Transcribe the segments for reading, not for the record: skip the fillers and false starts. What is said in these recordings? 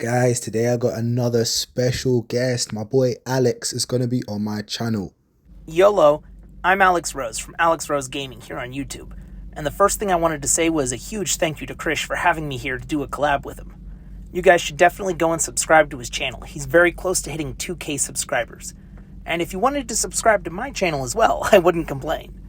Guys, today I got another special guest. My boy Alex is going to be on my channel. YOLO, I'm Alex Rose from Alex Rose Gaming here on YouTube, and the first thing I wanted to say was a huge thank you to Krish for having me here to do a collab with him. You guys should definitely go and subscribe to his channel. He's very close to hitting 2K subscribers. And if you wanted to subscribe to my channel as well, I wouldn't complain.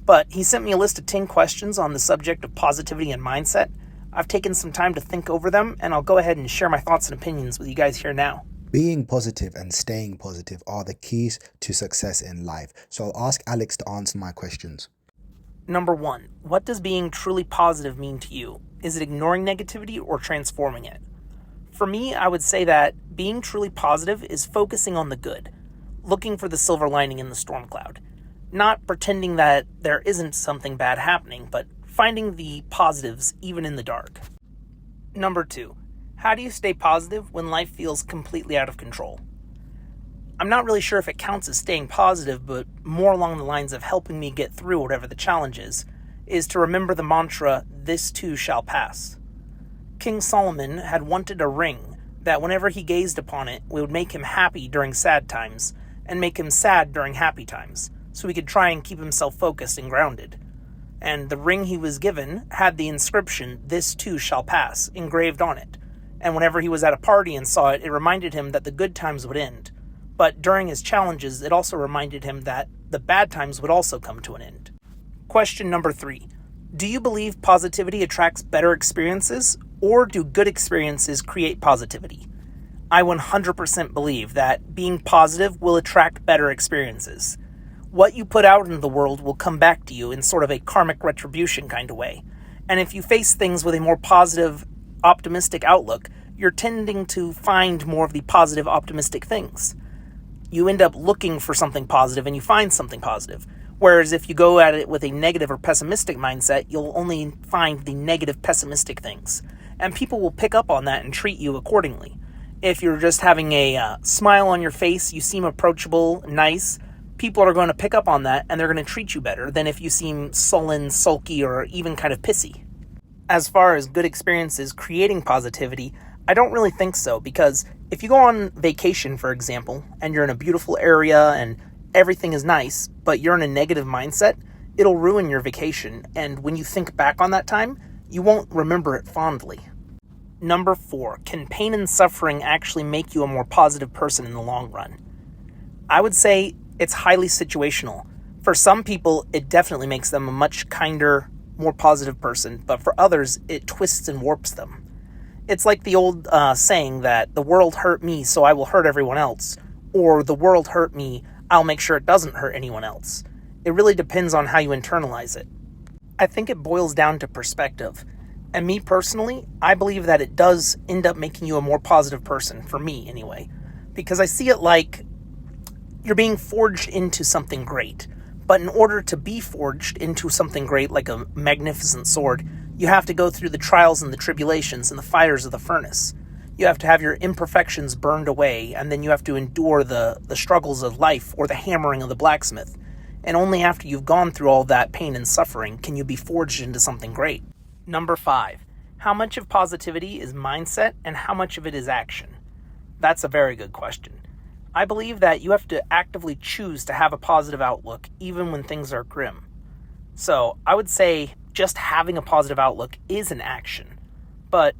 But he sent me a list of 10 questions on the subject of positivity and mindset. I've taken some time to think over them, and I'll go ahead and share my thoughts and opinions with you guys here now. Being positive and staying positive are the keys to success in life. So I'll ask Alex to answer my questions. Number 1, what does being truly positive mean to you? Is it ignoring negativity or transforming it? For me, I would say that being truly positive is focusing on the good, looking for the silver lining in the storm cloud, not pretending that there isn't something bad happening, but finding the positives even in the dark. Number 2, how do you stay positive when life feels completely out of control? I'm not really sure if it counts as staying positive, but more along the lines of helping me get through whatever the challenge is to remember the mantra, "This too shall pass." King Solomon had wanted a ring that whenever he gazed upon it would make him happy during sad times and make him sad during happy times, so he could try and keep himself focused and grounded. And the ring he was given had the inscription, "This too shall pass," engraved on it. And whenever he was at a party and saw it, it reminded him that the good times would end. But during his challenges, it also reminded him that the bad times would also come to an end. Question number 3. Do you believe positivity attracts better experiences, or do good experiences create positivity? I 100% believe that being positive will attract better experiences. What you put out into the world will come back to you in sort of a karmic retribution kind of way. And if you face things with a more positive, optimistic outlook, you're tending to find more of the positive, optimistic things. You end up looking for something positive and you find something positive. Whereas if you go at it with a negative or pessimistic mindset, you'll only find the negative, pessimistic things. And people will pick up on that and treat you accordingly. If you're just having a smile on your face, you seem approachable, nice, people are going to pick up on that and they're going to treat you better than if you seem sullen, sulky, or even kind of pissy. As far as good experiences creating positivity, I don't really think so, because if you go on vacation, for example, and you're in a beautiful area and everything is nice, but you're in a negative mindset, it'll ruin your vacation, and when you think back on that time, you won't remember it fondly. Number 4, can pain and suffering actually make you a more positive person in the long run? I would say it's highly situational. For some people, it definitely makes them a much kinder, more positive person, but for others, it twists and warps them. It's like the old saying that the world hurt me, so I will hurt everyone else, or the world hurt me, I'll make sure it doesn't hurt anyone else. It really depends on how you internalize it. I think it boils down to perspective. And me personally, I believe that it does end up making you a more positive person, for me anyway, because I see it like you're being forged into something great. But in order to be forged into something great, like a magnificent sword, you have to go through the trials and the tribulations and the fires of the furnace. You have to have your imperfections burned away, and then you have to endure the struggles of life or the hammering of the blacksmith. And only after you've gone through all that pain and suffering can you be forged into something great. Number 5, how much of positivity is mindset and how much of it is action? That's a very good question. I believe that you have to actively choose to have a positive outlook even when things are grim. So I would say just having a positive outlook is an action. But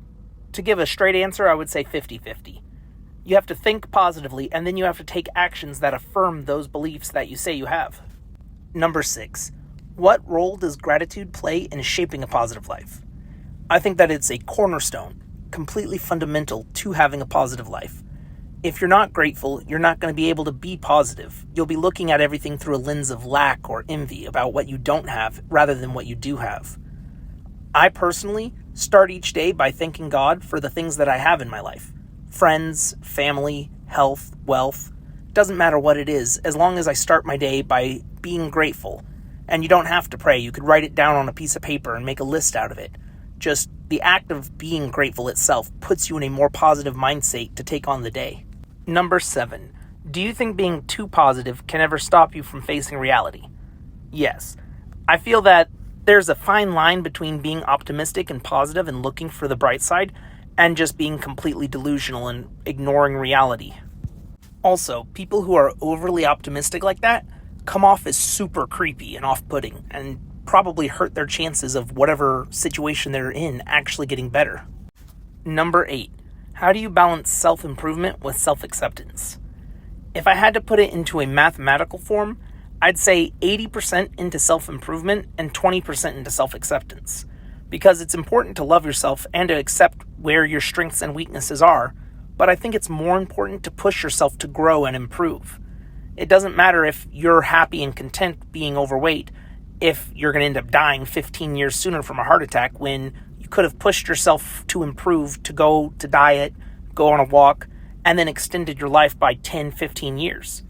to give a straight answer, I would say 50-50. You have to think positively and then you have to take actions that affirm those beliefs that you say you have. Number 6, what role does gratitude play in shaping a positive life? I think that it's a cornerstone, completely fundamental to having a positive life. If you're not grateful, you're not going to be able to be positive. You'll be looking at everything through a lens of lack or envy about what you don't have rather than what you do have. I personally start each day by thanking God for the things that I have in my life. Friends, family, health, wealth. Doesn't matter what it is, as long as I start my day by being grateful. And you don't have to pray. You could write it down on a piece of paper and make a list out of it. Just the act of being grateful itself puts you in a more positive mindset to take on the day. Number 7, do you think being too positive can ever stop you from facing reality? Yes. I feel that there's a fine line between being optimistic and positive and looking for the bright side, and just being completely delusional and ignoring reality. Also, people who are overly optimistic like that come off as super creepy and off-putting and probably hurt their chances of whatever situation they're in actually getting better. Number 8. How do you balance self-improvement with self-acceptance? If I had to put it into a mathematical form, I'd say 80% into self-improvement and 20% into self-acceptance. Because it's important to love yourself and to accept where your strengths and weaknesses are, but I think it's more important to push yourself to grow and improve. It doesn't matter if you're happy and content being overweight if you're going to end up dying 15 years sooner from a heart attack when you could have pushed yourself to improve, to go to diet, go on a walk, and then extended your life by 10, 15 years.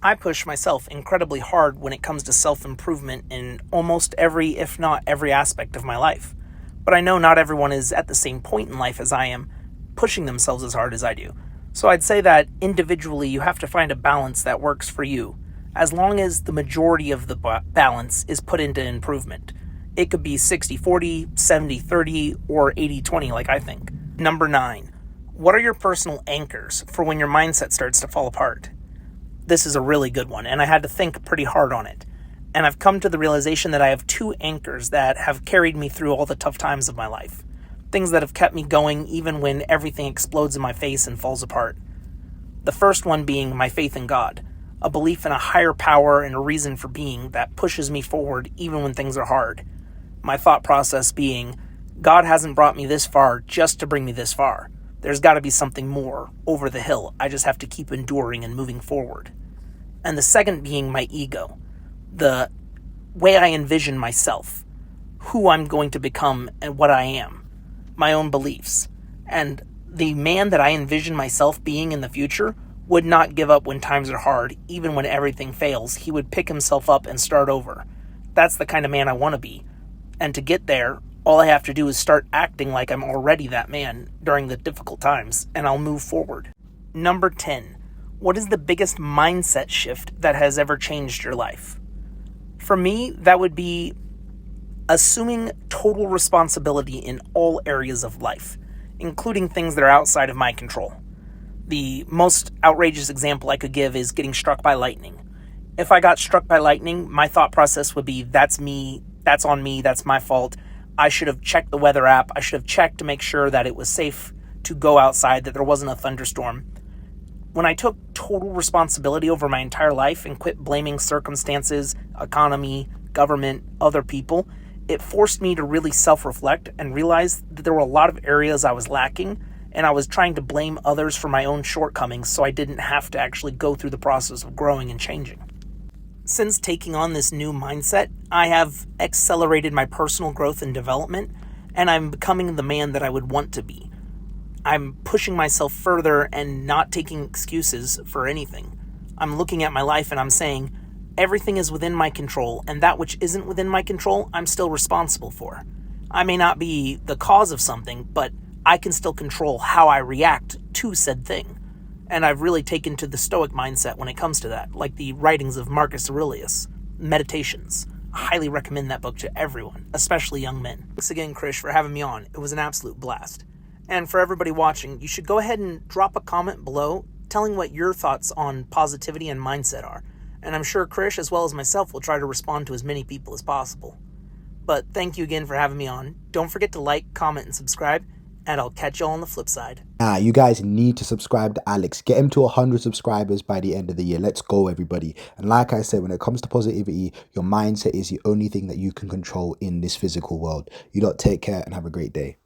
I push myself incredibly hard when it comes to self-improvement in almost every, if not every aspect of my life. But I know not everyone is at the same point in life as I am, pushing themselves as hard as I do. So I'd say that individually you have to find a balance that works for you, as long as the majority of the balance is put into improvement. It could be 60-40, 70-30, or 80-20 like I think. Number 9. What are your personal anchors for when your mindset starts to fall apart? This is a really good one, and I had to think pretty hard on it. And I've come to the realization that I have 2 anchors that have carried me through all the tough times of my life. Things that have kept me going even when everything explodes in my face and falls apart. The first one being my faith in God, a belief in a higher power and a reason for being that pushes me forward even when things are hard. My thought process being, God hasn't brought me this far just to bring me this far. There's got to be something more over the hill. I just have to keep enduring and moving forward. And the second being my ego, the way I envision myself, who I'm going to become and what I am, my own beliefs. And the man that I envision myself being in the future would not give up when times are hard, even when everything fails. He would pick himself up and start over. That's the kind of man I want to be. And to get there, all I have to do is start acting like I'm already that man during the difficult times, and I'll move forward. Number 10. What is the biggest mindset shift that has ever changed your life? For me, that would be assuming total responsibility in all areas of life, including things that are outside of my control. The most outrageous example I could give is getting struck by lightning. If I got struck by lightning, my thought process would be, that's me, that's on me, that's my fault. I should have checked the weather app. I should have checked to make sure that it was safe to go outside, that there wasn't a thunderstorm. When I took total responsibility over my entire life and quit blaming circumstances, economy, government, other people, it forced me to really self-reflect and realize that there were a lot of areas I was lacking, and I was trying to blame others for my own shortcomings so I didn't have to actually go through the process of growing and changing. Since taking on this new mindset, I have accelerated my personal growth and development, and I'm becoming the man that I would want to be. I'm pushing myself further and not taking excuses for anything. I'm looking at my life and I'm saying, everything is within my control, and that which isn't within my control, I'm still responsible for. I may not be the cause of something, but I can still control how I react to said thing. And I've really taken to the Stoic mindset when it comes to that, like the writings of Marcus Aurelius, Meditations. I highly recommend that book to everyone, especially young men. Thanks again, Krish, for having me on. It was an absolute blast. And for everybody watching, you should go ahead and drop a comment below telling what your thoughts on positivity and mindset are. And I'm sure Krish, as well as myself, will try to respond to as many people as possible. But thank you again for having me on. Don't forget to like, comment, and subscribe, and I'll catch y'all on the flip side. You guys need to subscribe to Alex. Get him to 100 subscribers by the end of the year. Let's go, everybody. And like I said, when it comes to positivity, your mindset is the only thing that you can control in this physical world. You lot take care and have a great day.